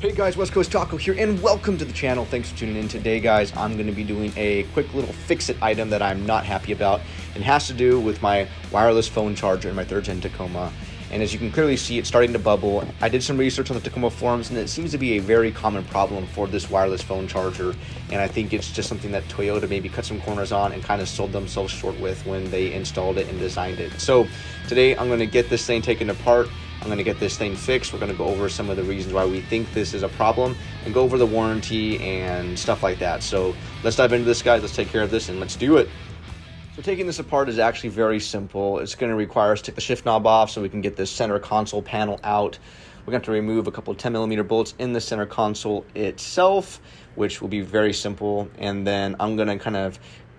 Hey guys, West Coast Taco here, and welcome to the channel. Thanks for tuning in. Today, guys, I'm going to be doing a quick little fix-it item that I'm not happy about. It has to do with my wireless phone charger in my 3rd Gen Tacoma. And as you can clearly see, it's starting to bubble. I did some research on the Tacoma forums, and it seems to be a very common problem for this wireless phone charger. And I think it's just something that Toyota maybe cut some corners on and kind of sold themselves short with when they installed it and designed it. So today, I'm going to get this thing taken apart. I'm going to get this thing fixed. We're going to go over some of the reasons why we think this is a problem and go over the warranty and stuff like that. So let's dive into this, guys. Let's take care of this and let's do it. So taking this apart is actually very simple. It's going to require us to take the shift knob off so we can get this center console panel out. We're going to have to remove a couple of 10mm bolts in the center console itself, which will be very simple. And then I'm going to kind of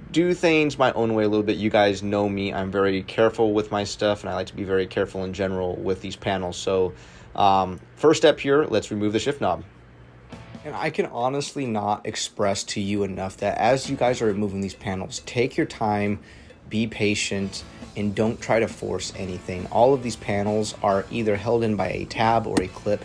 do things my own way a little bit. You guys know me. I'm very careful with my stuff, and I like to be very careful in general with these panels. So first step here, let's remove the shift knob. And I can honestly not express to you enough that as you guys are removing these panels, take your time, be patient, and don't try to force anything. All of these panels are either held in by a tab or a clip,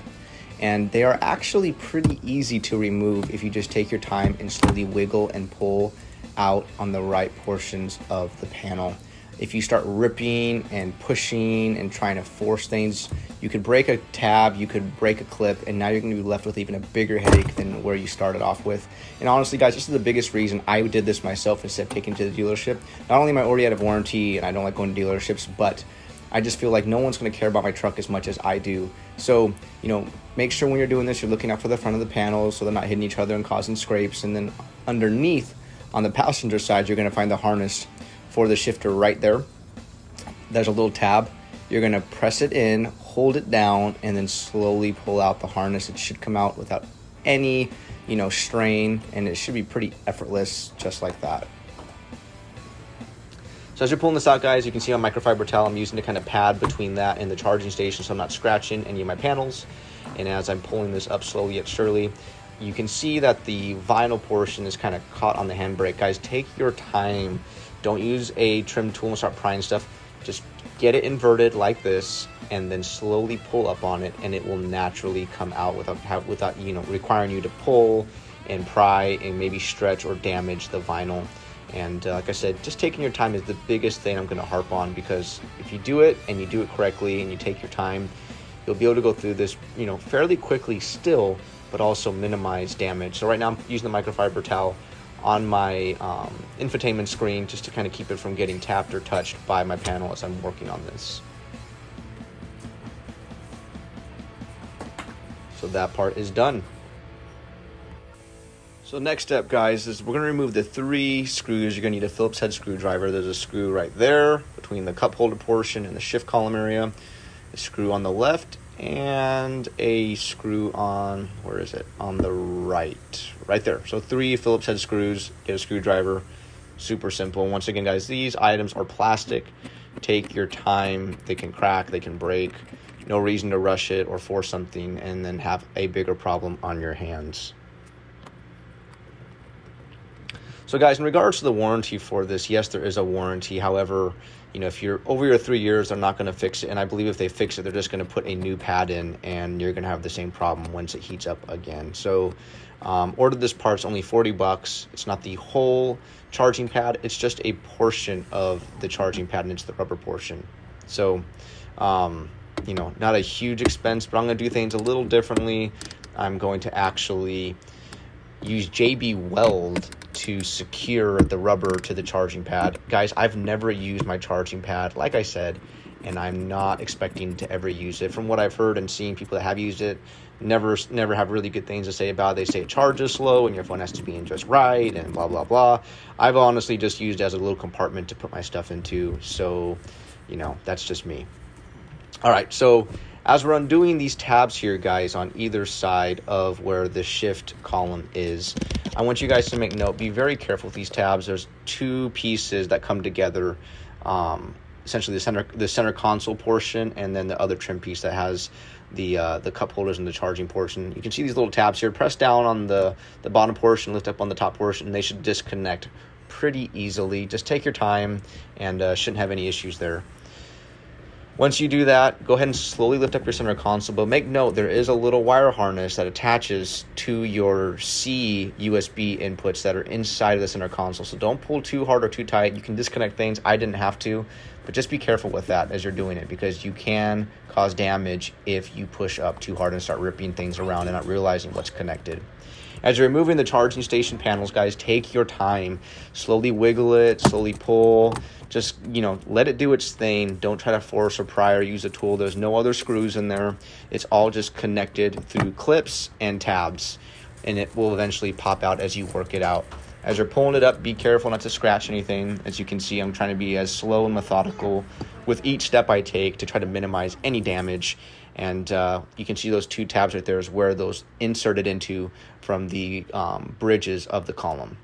and they are actually pretty easy to remove if you just take your time and slowly wiggle and pull out on the right portions of the panel. If you start ripping and pushing and trying to force things, you could break a tab, you could break a clip, and now you're going to be left with even a bigger headache than where you started off with. And honestly, guys, this is the biggest reason I did this myself instead of taking it to the dealership. Not only am I already out of warranty and I don't like going to dealerships, but I just feel like no one's going to care about my truck as much as I do. So, make sure when you're doing this, you're looking out for the front of the panels so they're not hitting each other and causing scrapes. And then underneath, on the passenger side, you're going to find the harness for the shifter right there. There's a little tab. You're going to press it in, hold it down, and then slowly pull out the harness. It should come out without any, strain, and it should be pretty effortless, just like that. So as you're pulling this out, guys, you can see on microfiber towel I'm using to kind of pad between that and the charging station so I'm not scratching any of my panels. And as I'm pulling this up slowly yet surely, you can see that the vinyl portion is kind of caught on the handbrake. Guys, take your time. Don't use a trim tool and start prying stuff. Just get it inverted like this and then slowly pull up on it, and it will naturally come out without requiring you to pull and pry and maybe stretch or damage the vinyl. And like I said, just taking your time is the biggest thing I'm going to harp on, because if you do it and you do it correctly and you take your time, you'll be able to go through this fairly quickly still, but also minimize damage. So right now I'm using the microfiber towel on my infotainment screen just to kind of keep it from getting tapped or touched by my panel as I'm working on this. So that part is done. So next step, guys, is we're going to remove the 3 screws. You're going to need a Phillips head screwdriver. There's a screw right there between the cup holder portion and the shift column area, a screw on the left, and a screw on, where is it? On the right there. So 3 Phillips head screws, get a screwdriver, super simple. Once again, guys, these items are plastic. Take your time. They can crack, they can break. No reason to rush it or force something and then have a bigger problem on your hands. So guys, in regards to the warranty for this, yes, there is a warranty. However, if you're over your 3 years, they're not going to fix it. And I believe if they fix it, they're just going to put a new pad in, and you're going to have the same problem once it heats up again. So ordered this part. It's only $40. It's not the whole charging pad. It's just a portion of the charging pad, and it's the rubber portion. So, not a huge expense, but I'm going to do things a little differently. I'm going to actually use WELD to secure the rubber to the charging pad. Guys, I've never used my charging pad, like I said, and I'm not expecting to ever use it. From what I've heard and seen people that have used it, never have really good things to say about it. They say it charges slow and your phone has to be in just right and blah, blah, blah. I've honestly just used it as a little compartment to put my stuff into. So, that's just me. All right, so as we're undoing these tabs here, guys, on either side of where the shift column is, I want you guys to make note, be very careful with these tabs. There's 2 pieces that come together, essentially the center console portion and then the other trim piece that has the cup holders and the charging portion. You can see these little tabs here. Press down on the bottom portion, lift up on the top portion, and they should disconnect pretty easily. Just take your time and shouldn't have any issues there. Once you do that, go ahead and slowly lift up your center console, but make note there is a little wire harness that attaches to your C USB inputs that are inside of the center console. So don't pull too hard or too tight. You can disconnect things. I didn't have to, but just be careful with that as you're doing it, because you can cause damage if you push up too hard and start ripping things around and not realizing what's connected. As you're removing the charging station panels, guys, take your time. Slowly wiggle it, slowly pull. Just, let it do its thing. Don't try to force or pry or use a tool. There's no other screws in there. It's all just connected through clips and tabs, and it will eventually pop out as you work it out. As you're pulling it up, be careful not to scratch anything. As you can see, I'm trying to be as slow and methodical with each step I take to try to minimize any damage. And you can see those two tabs right there is where those inserted into from the bridges of the column.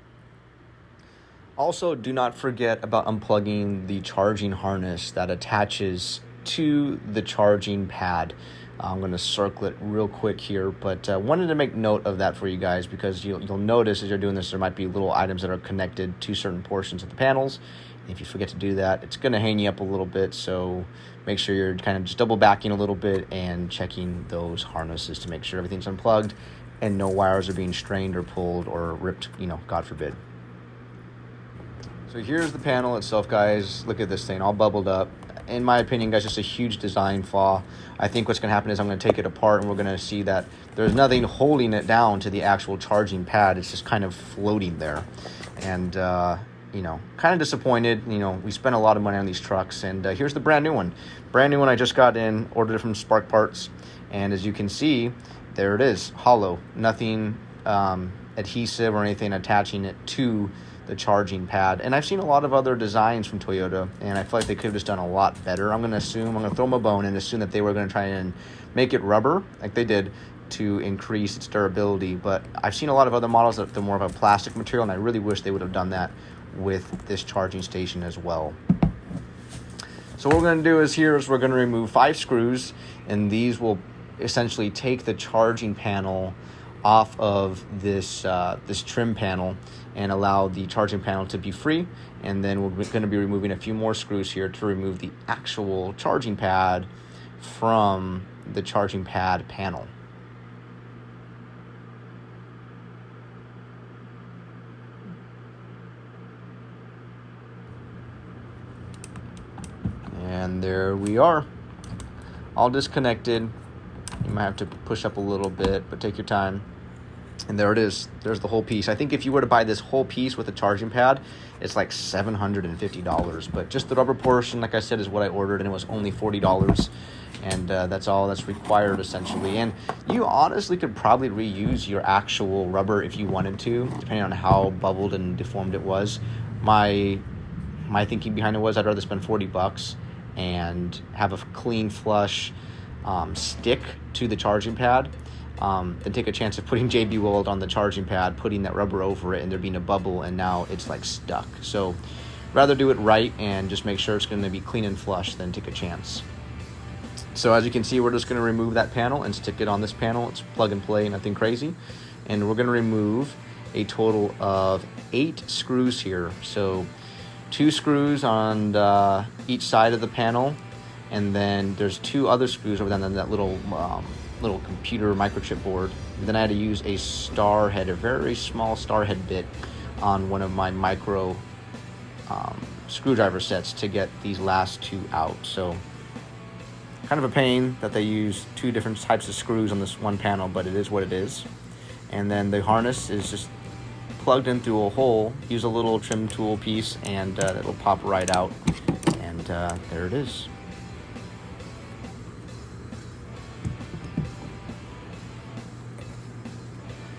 Also, do not forget about unplugging the charging harness that attaches to the charging pad. I'm going to circle it real quick here, but wanted to make note of that for you guys, because you'll notice as you're doing this, there might be little items that are connected to certain portions of the panels. If you forget to do that, it's going to hang you up a little bit, so make sure you're kind of just double backing a little bit and checking those harnesses to make sure everything's unplugged and no wires are being strained or pulled or ripped, God forbid. So here's the panel itself, guys. Look at this thing, all bubbled up. In my opinion, guys, just a huge design flaw. I think what's going to happen is I'm going to take it apart and we're going to see that there's nothing holding it down to the actual charging pad. It's just kind of floating there. And, kind of disappointed. We spent a lot of money on these trucks, and here's the brand new one. Brand new one I just got in, ordered it from Spark Parts. And as you can see, there it is, hollow. Nothing adhesive or anything attaching it to the charging pad. And I've seen a lot of other designs from Toyota, and I feel like they could have just done a lot better. I'm going to throw them a bone and assume that they were going to try and make it rubber like they did to increase its durability. But I've seen a lot of other models that are more of a plastic material, and I really wish they would have done that with this charging station as well. So what we're going to do is we're going to remove 5 screws, and these will essentially take the charging panel off of this trim panel and allow the charging panel to be free. And then we're going to be removing a few more screws here to remove the actual charging pad from the charging pad panel. And there we are, all disconnected. You might have to push up a little bit, but take your time. And there it is. There's the whole piece. I think if you were to buy this whole piece with a charging pad, it's like $750. But just the rubber portion, like I said, is what I ordered, and it was only $40. And that's all that's required, essentially. And you honestly could probably reuse your actual rubber if you wanted to, depending on how bubbled and deformed it was. My thinking behind it was I'd rather spend $40 and have a clean, flush stick to the charging pad than take a chance of putting JB Weld on the charging pad, putting that rubber over it, and there being a bubble, and now it's like stuck. So rather do it right and just make sure it's going to be clean and flush than take a chance. So as you can see, we're just going to remove that panel and stick it on this panel. It's plug and play, nothing crazy. And we're going to remove a total of 8 screws here. So 2 screws on each side of the panel, and then there's 2 other screws over there on that little computer microchip board. And then I had to use a star head, a very small star head bit on one of my micro screwdriver sets to get these last 2 out. So kind of a pain that they use 2 different types of screws on this one panel, but it is what it is. And then the harness is just plugged in through a hole. Use a little trim tool piece and it'll pop right out, and there it is.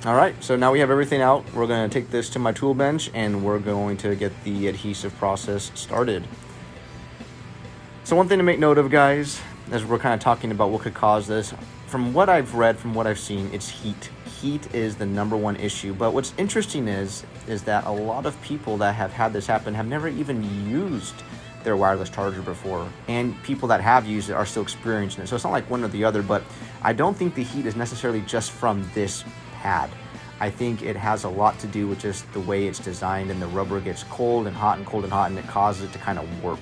All right, so now we have everything out. We're going to take this to my tool bench and we're going to get the adhesive process started. So one thing to make note of, guys, as we're kind of talking about what could cause this, from what I've read, from what I've seen, it's heat. Heat is the #1 issue. But what's interesting is that a lot of people that have had this happen have never even used their wireless charger before, and people that have used it are still experiencing it. So it's not like one or the other, but I don't think the heat is necessarily just from this pad. I think it has a lot to do with just the way it's designed, and the rubber gets cold and hot and cold and hot, and it causes it to kind of warp.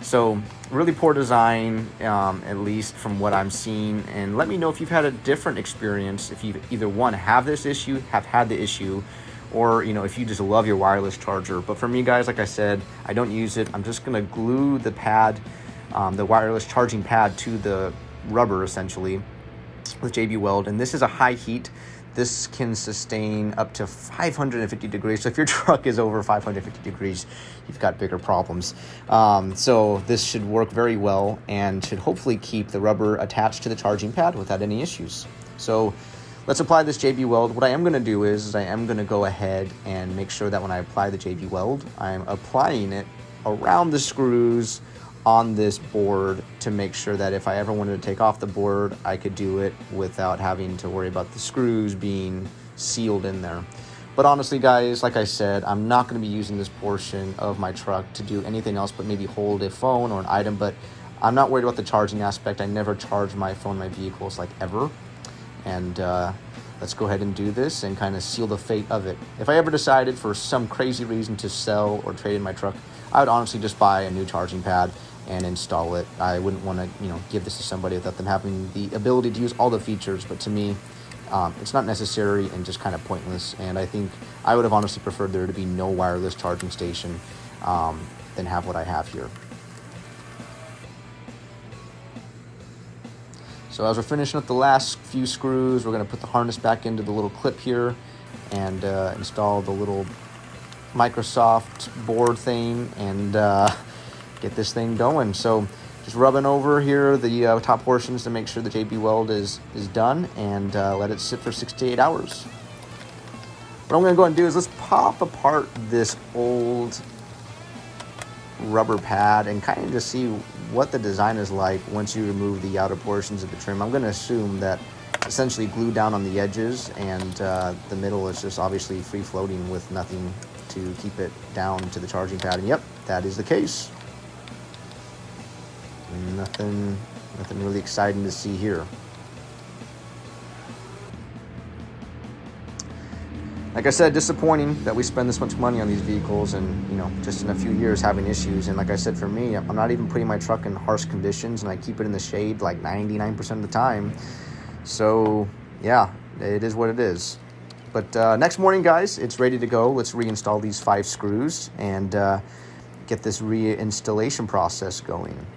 So really poor design, at least from what I'm seeing. And let me know if you've had a different experience, if you've either one, have this issue, have had the issue, or if you just love your wireless charger. But for me, guys, like I said, I don't use it. I'm just gonna glue the pad, the wireless charging pad, to the rubber essentially with JB Weld. And this is a high heat. This can sustain up to 550 degrees. So if your truck is over 550 degrees, you've got bigger problems. So this should work very well and should hopefully keep the rubber attached to the charging pad without any issues. So let's apply this JB Weld. What I am going to do is I am going to go ahead and make sure that when I apply the JB Weld, I'm applying it around the screws on this board to make sure that if I ever wanted to take off the board, I could do it without having to worry about the screws being sealed in there. But honestly, guys, like I said, I'm not going to be using this portion of my truck to do anything else but maybe hold a phone or an item. But I'm not worried about the charging aspect. I never charge my phone in my vehicles, like, ever. And let's go ahead and do this and kind of seal the fate of it. If I ever decided for some crazy reason to sell or trade in my truck, I would honestly just buy a new charging pad and install it. I wouldn't want to, give this to somebody without them having the ability to use all the features. But to me, it's not necessary and just kind of pointless. And I think I would have honestly preferred there to be no wireless charging station than have what I have here. So as we're finishing up the last few screws, we're going to put the harness back into the little clip here and install the little Microsoft board thing and get this thing going. So just rubbing over here the top portions to make sure the JB Weld is done, and let it sit for 6 to 8 hours. What I'm going to go and do is let's pop apart this old rubber pad and kind of just see what the design is like once you remove the outer portions of the trim. I'm going to assume that essentially glued down on the edges, and the middle is just obviously free floating with nothing to keep it down to the charging pad. And yep, that is the case. Nothing really exciting to see here. Like I said, disappointing that we spend this much money on these vehicles and, just in a few years having issues. And like I said, for me, I'm not even putting my truck in harsh conditions, and I keep it in the shade like 99% of the time. So yeah, it is what it is. But next morning, guys, it's ready to go. Let's reinstall these 5 screws and get this reinstallation process going.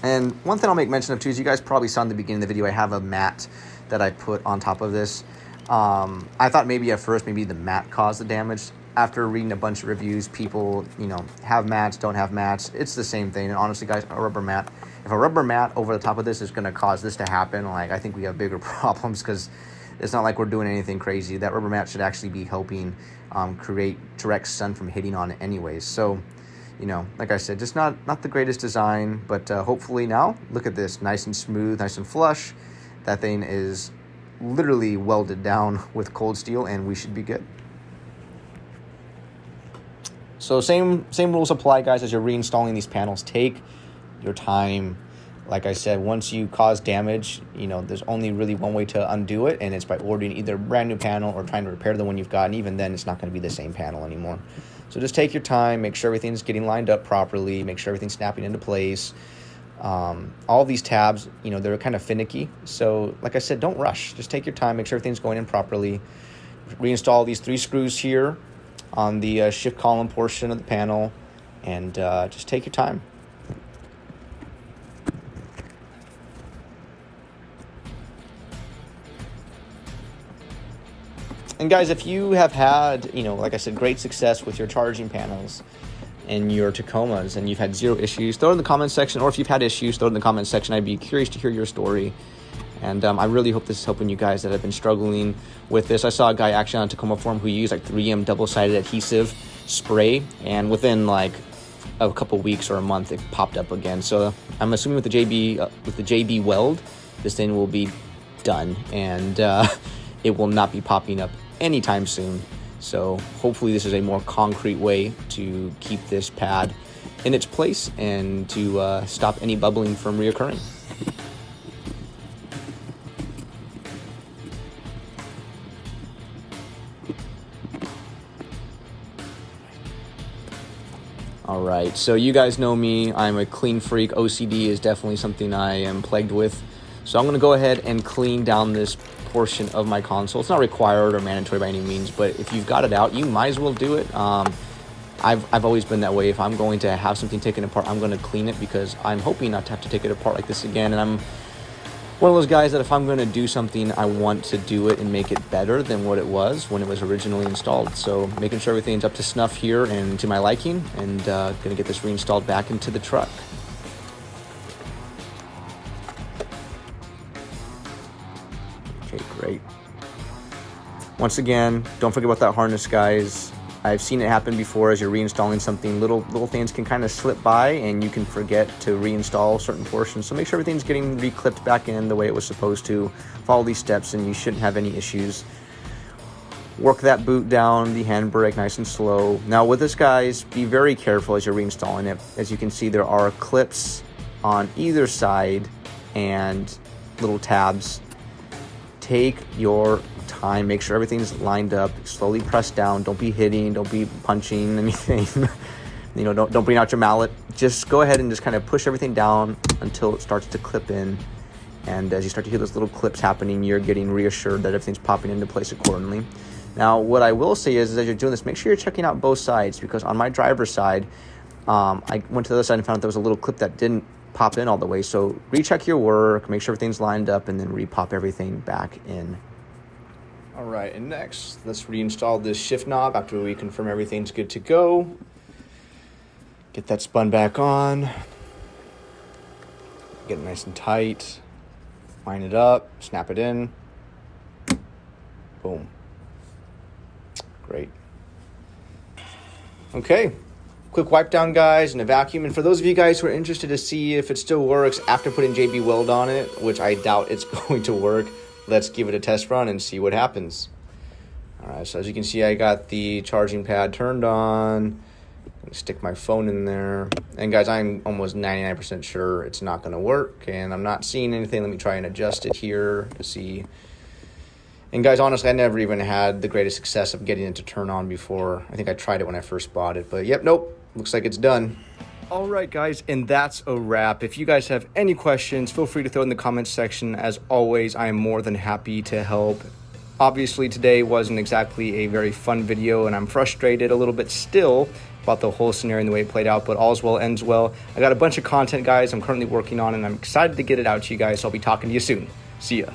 And one thing I'll make mention of too is you guys probably saw in the beginning of the video, I have a mat that I put on top of this. I thought maybe at first, maybe the mat caused the damage. After reading a bunch of reviews, people, have mats, don't have mats. It's the same thing. And honestly, guys, a rubber mat, if a rubber mat over the top of this is going to cause this to happen, like, I think we have bigger problems, because it's not like we're doing anything crazy. That rubber mat should actually be helping create direct sun from hitting on it anyways. So, like I said, just not the greatest design, but hopefully now, look at this, nice and smooth, nice and flush. That thing is literally welded down with cold steel, and we should be good. So same rules apply, guys, as you're reinstalling these panels. Take your time. Like I said, once you cause damage, there's only really one way to undo it, and it's by ordering either a brand new panel or trying to repair the one you've got. And even then, it's not going to be the same panel anymore. So just take your time, make sure everything's getting lined up properly, make sure everything's snapping into place. All these tabs, they're kind of finicky. So like I said, don't rush. Just take your time, make sure everything's going in properly. Reinstall these 3 screws here on the shift column portion of the panel, and just take your time. And guys, if you have had, like I said, great success with your charging panels and your Tacomas, and you've had 0 issues, throw it in the comments section. Or if you've had issues, throw it in the comments section. I'd be curious to hear your story. And I really hope this is helping you guys that have been struggling with this. I saw a guy actually on Tacoma forum who used like 3M double-sided adhesive spray, and within like a couple weeks or a month, it popped up again. So I'm assuming with the JB Weld, this thing will be done, and it will not be popping up anytime soon. So hopefully this is a more concrete way to keep this pad in its place and to stop any bubbling from reoccurring. All right, so you guys know me. I'm a clean freak. OCD is definitely something I am plagued with. So I'm going to go ahead and clean down this portion of my console. It's not required or mandatory by any means, but if you've got it out, you might as well do it. I've always been that way. If I'm going to have something taken apart, I'm going to clean it because I'm hoping not to have to take it apart like this again. And I'm one of those guys that if I'm going to do something, I want to do it and make it better than what it was when it was originally installed. So making sure everything's up to snuff here and to my liking, and going to get this reinstalled back into the truck. Okay, great. Once again, don't forget about that harness, guys. I've seen it happen before as you're reinstalling something. Little things can kind of slip by and you can forget to reinstall certain portions. So make sure everything's getting reclipped back in the way it was supposed to. Follow these steps and you shouldn't have any issues. Work that boot down, the handbrake nice and slow. Now with this, guys, be very careful as you're reinstalling it. As you can see, there are clips on either side and little tabs. Take your time, make sure everything's lined up, slowly press down, don't be hitting, don't be punching anything. You know, don't bring out your mallet. Just go ahead and just kind of push everything down until it starts to clip in. And as you start to hear those little clips happening, you're getting reassured that everything's popping into place accordingly. Now, what I will say is as you're doing this, make sure you're checking out both sides, because on my driver's side, I went to the other side and found out there was a little clip that didn't pop in all the way. So recheck your work, make sure everything's lined up, and then repop everything back in. All right, and next, let's reinstall this shift knob after we confirm everything's good to go. Get that spun back on. Get it nice and tight. Line it up, snap it in. Boom. Great. Okay, quick wipe down, guys, and a vacuum. And for those of you guys who are interested to see if it still works after putting JB Weld on it, which I doubt it's going to work, let's give it a test run and see what happens. All right, so as you can see, I got the charging pad turned on. I'm gonna stick my phone in there. And guys, I'm almost 99% sure it's not gonna work, and I'm not seeing anything. Let me try and adjust it here to see. And guys, honestly, I never even had the greatest success of getting it to turn on before. I think I tried it when I first bought it, but yep, nope, looks like it's done. All right, guys, and that's a wrap. If you guys have any questions, feel free to throw in the comments section. As always, I am more than happy to help. Obviously, today wasn't exactly a very fun video, and I'm frustrated a little bit still about the whole scenario and the way it played out, but all's well ends well. I got a bunch of content, guys, I'm currently working on, and I'm excited to get it out to you guys, so I'll be talking to you soon. See ya.